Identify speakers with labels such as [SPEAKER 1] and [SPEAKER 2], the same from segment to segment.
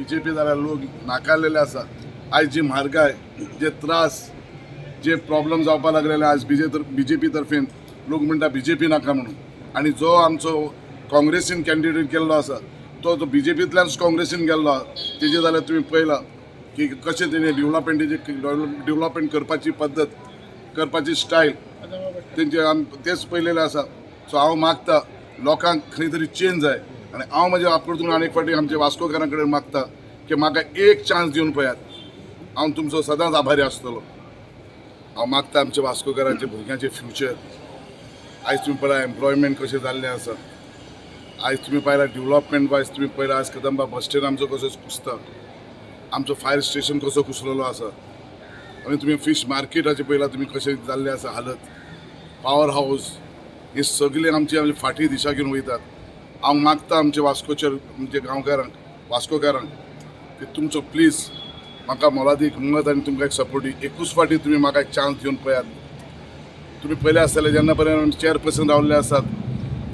[SPEAKER 1] BJP जाल्यार लोक नाकारलेले आसा। आज जी म्हारगाय, जे त्रास, जे प्रॉब्लेम जावपाक लागलेले आज BJP तर्फेन लोक म्हणटा BJP नाका म्हणून। आणि जो आमचो काँग्रेसीन कॅन्डिडेट केल्लो आसा तो BJPंतल्यानच काँग्रेसीन गेल्लो तेजे जाल्यार तुमी पळयला की कशें तेणी डेव्हलपमेंट करपाची पद्दत, करपाची स्टायल तेच पळयलेलें आसा। सो हांव मागता लोकांक खंय तरी चेंज जाय आनी हांव म्हाज्या आपणून आनीक फावटी आमच्या वास्कोकारां कडेन मागता की म्हाका एक चान्स दिवन पळयात, हांव तुमचो सदांच आभारी आसतलो। हांव मागता आमच्या वास्कोकारांचे भुरग्यांचे फ्युचर। आयज तुम्ही पळयला एम्प्लॉयमेंट कशें जाल्लें आसा, आयज तुम्ही पळयला डेव्हलपमेंट वायज तुम्ही पळयला आज कदंबा बस स्टँड आमचो कसो कुसता, आमचो फायर स्टेशन कसो कुसलेलो आसा, आनी तुम्ही फिश मार्केटाचे पळयला तुम्ही कशें जाल्लें आसा हालत, पावर हाऊस, हे सगळे आमचे फाटी दिशा घेवन वयतात। हांव मागता आमच्या वास्कोच्या म्हणजे गांवकारांक, वास्कोकारांक की तुमचो प्लीज म्हाका मोलादीक मत आनी तुमकां एक सपोर्ट एकूच फाटी तुम्ही म्हाका एक चान्स दिवन पळयात। तुम्ही पयले आसतले जेन्ना पर्यंत चेअरपर्सन रावल्ले आसात,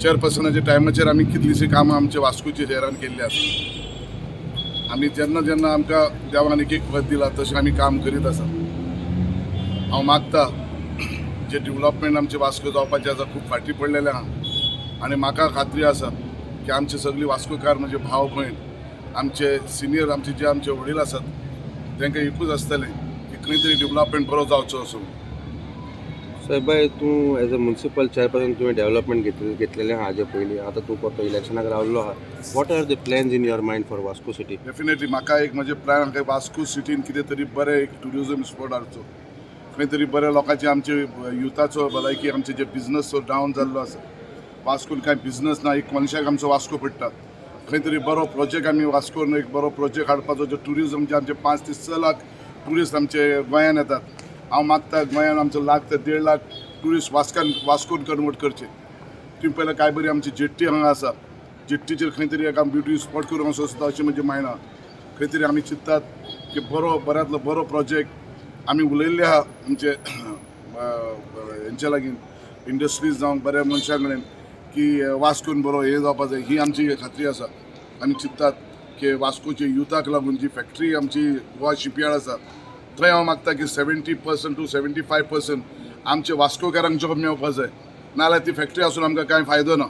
[SPEAKER 1] चेअरपर्सनाच्या टायमाचेर आमी कितलींशीं कामां आमच्या वास्कोच्या शहरान केल्ली आसा। आमी जेन्ना जेन्ना आमकां देवान एक पद दिला तशें आमी काम करीत आसा। हांव मागता जे डेव्हलपमेंट आमचे वास्को जावपाचें आसा खूब फाटीं पडलेलें आहा आनी म्हाका खात्री आसा की आमचे सगळीं वास्कोकार म्हणजे भाव भयण, आमचे सिनियर जे आमचे वडील आसात तांकां एकूच आसतलें की खंय तरी डेव्हलपमेंट बरो जावचो असो।
[SPEAKER 2] साहेबाई, तूं एज अ म्युनिसिपल चेअरपर्सन तुम्ही डेव्हलपमेंट घेतलेलें आहा हाजे पयलीं, आतां तूं परतो इलेक्शनाक रावल्लो आहा। What are the plans in your mind for Vasco city?
[SPEAKER 1] Definitely म्हाका एक म्हजे प्लॅन वास्को सिटीन कितें तरी बरें एक टुरिजम स्पॉट हाडचो, खंय तरी बऱ्या लोकांचे आमचे युथाचो भलायकी आमचे जे बिझनस डावन जाल्लो आसा, वास्कोन कांय बिझनस ना, एक मनशाक आमचो वास्को पडटा, खंय तरी बरो प्रोजेक्ट आमी वास्कोन एक बरो प्रोजेक्ट हाडपाचो जो टुरिजम जे आमचे 5 ते 6 लाख टुरिस्ट आमचे गोंयान येतात। हांव मागता गोंयान आमचो 1 लाख ते 1.5 लाख टुरिस्ट वास्कोन कन्वर्ट करचे। तुम्ही पयला काय बरी आमची जेट्टी हांगा आसा, जेट्टीचेर खंय तरी एक ब्युटी स्पॉट करूंक असो सुद्दां अशें म्हणजे मायना। खंय तरी आमी चिंततात की बऱ्यांतलो बरो प्रोजेक्ट आमी उलयल्ले आहा आमचे हेंच्या लागीं इंडस्ट्रीज जावं बऱ्या मनशां कडेन की वास्कोन बरो हे जावपाक जाय, ही आमची खात्री आसा। आमी चिंततात की वास्कोचे युथाक लागून जी फॅक्टरी आमची गोवा शिपयार्ड आसा थंय हांव मागता की 70% to 75% आमचे वास्कोकारांक जॉब मेळपाक जाय, नाल्यार ती फॅक्टरी आसून आमकां कांय फायदो ना।